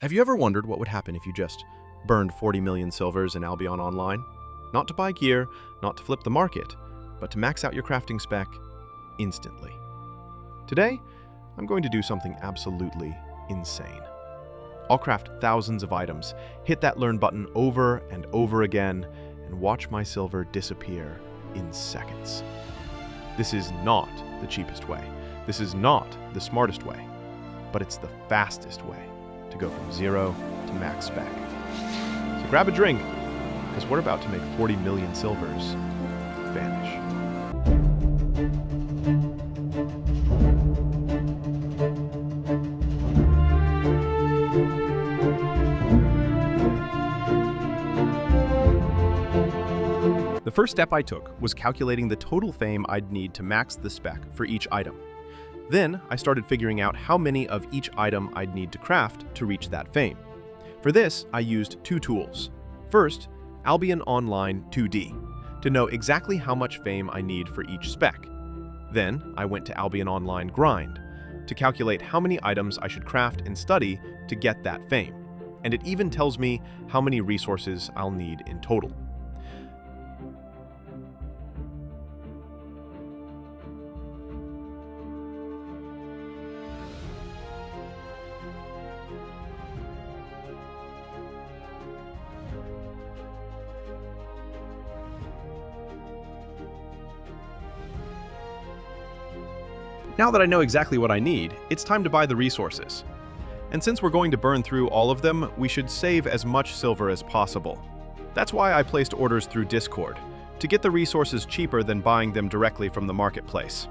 Have you ever wondered what would happen if you just burned 40 million silvers in Albion Online? Not to buy gear, not to flip the market, but to max out your crafting spec instantly. Today, I'm going to do something absolutely insane. I'll craft thousands of items, hit that learn button over and over again, and watch my silver disappear in seconds. This is not the cheapest way. This is not the smartest way, but it's the fastest way to go from zero to max spec. So grab a drink, because we're about to make 40 million silvers vanish. The first step I took was calculating the total fame I'd need to max the spec for each item. Then I started figuring out how many of each item I'd need to craft to reach that fame. For this, I used two tools. First, Albion Online 2D, to know exactly how much fame I need for each spec. Then I went to Albion Online Grind, to calculate how many items I should craft and study to get that fame. And it even tells me how many resources I'll need in total. Now that I know exactly what I need, it's time to buy the resources. And since we're going to burn through all of them, we should save as much silver as possible. That's why I placed orders through Discord, to get the resources cheaper than buying them directly from the marketplace.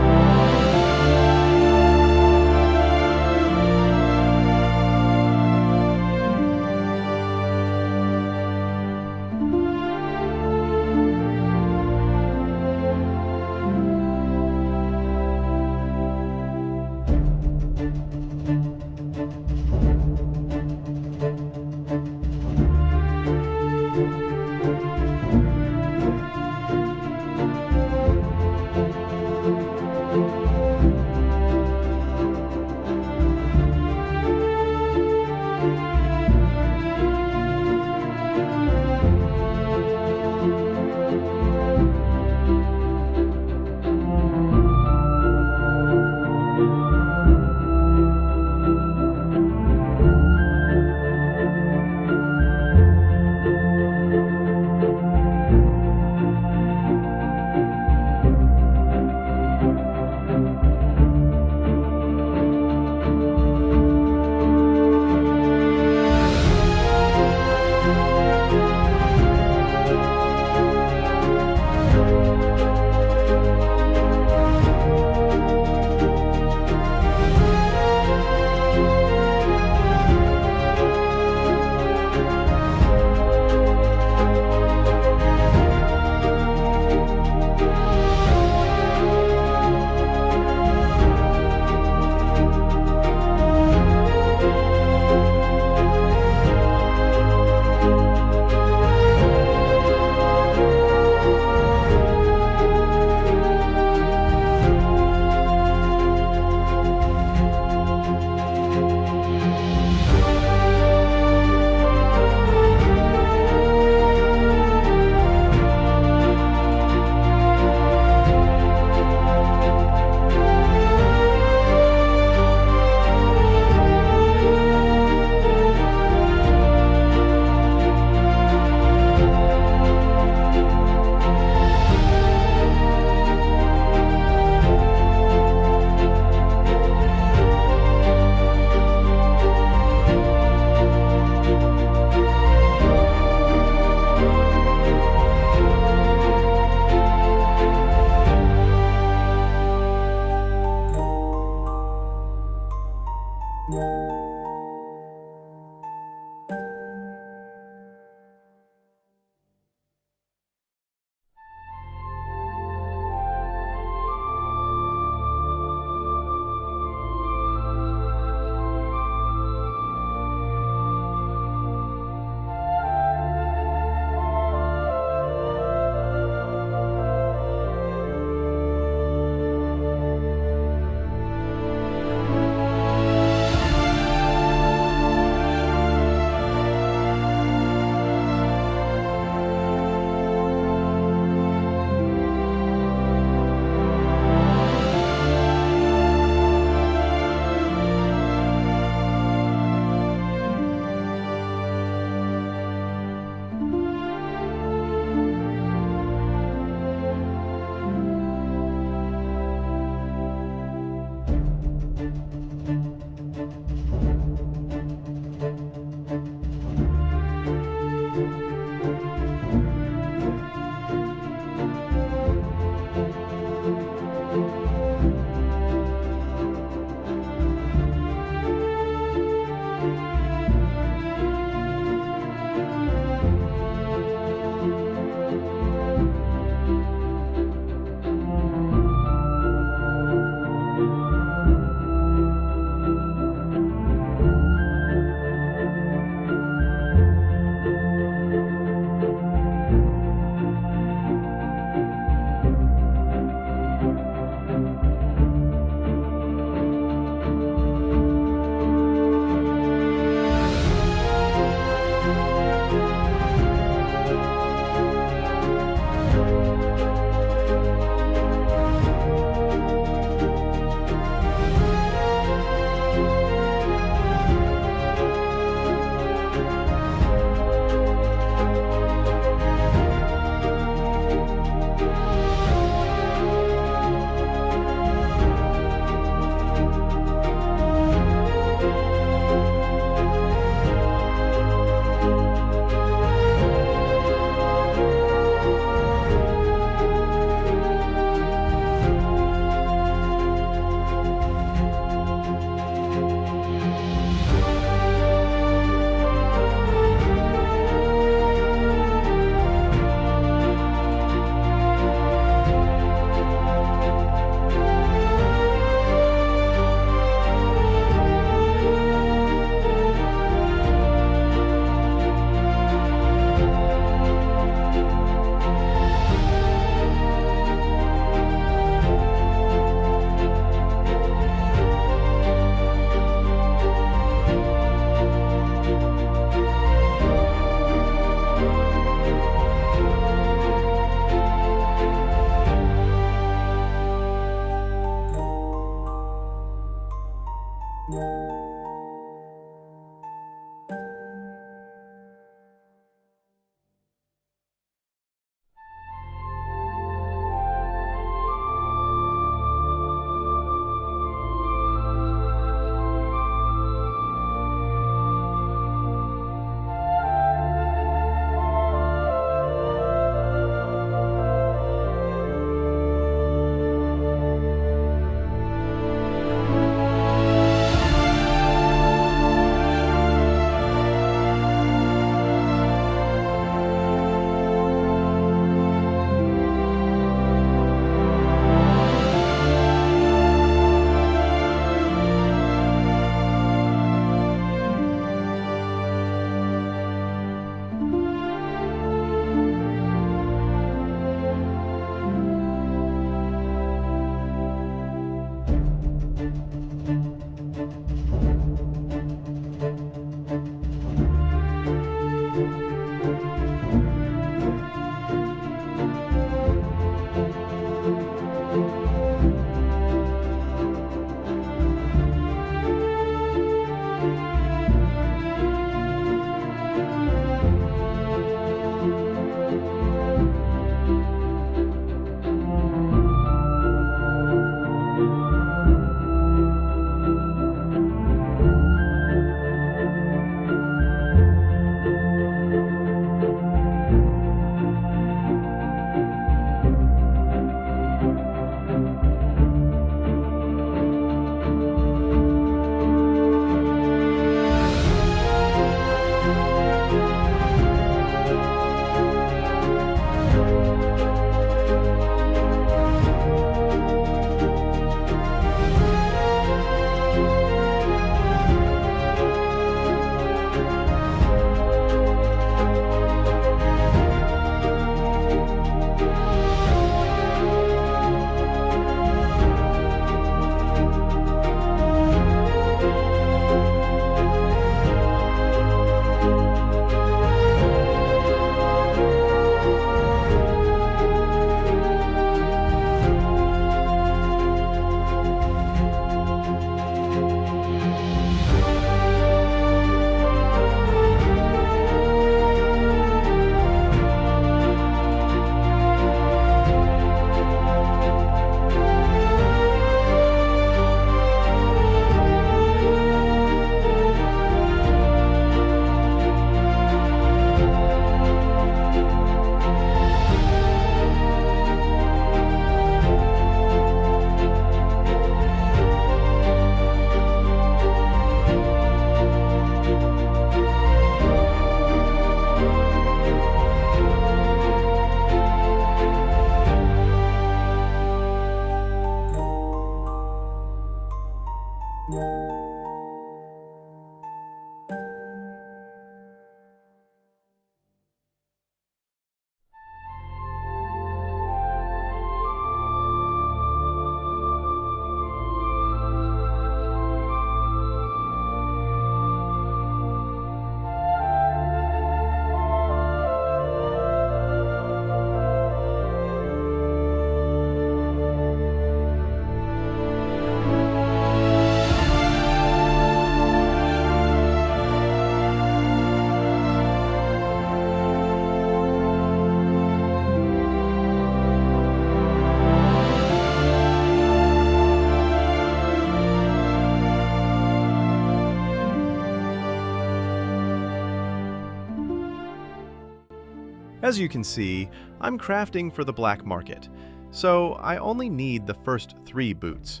As you can see, I'm crafting for the black market, so I only need the first 3 boots.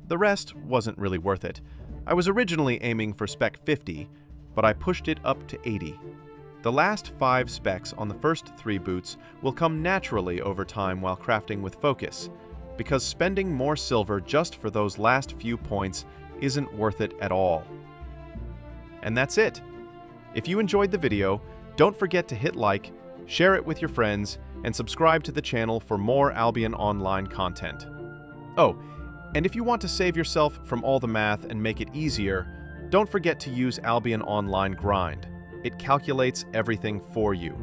The rest wasn't really worth it. I was originally aiming for Spec 50, but I pushed it up to 80. The last 5 specs on the first 3 boots will come naturally over time while crafting with focus, because spending more silver just for those last few points isn't worth it at all. And that's it. If you enjoyed the video, don't forget to hit like, share it with your friends, and subscribe to the channel for more Albion Online content. Oh, and if you want to save yourself from all the math and make it easier, don't forget to use Albion Online Grind. It calculates everything for you.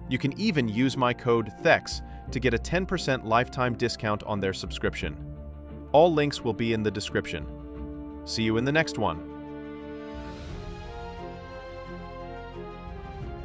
You can even use my code THEX to get a 10% lifetime discount on their subscription. All links will be in the description. See you in the next one.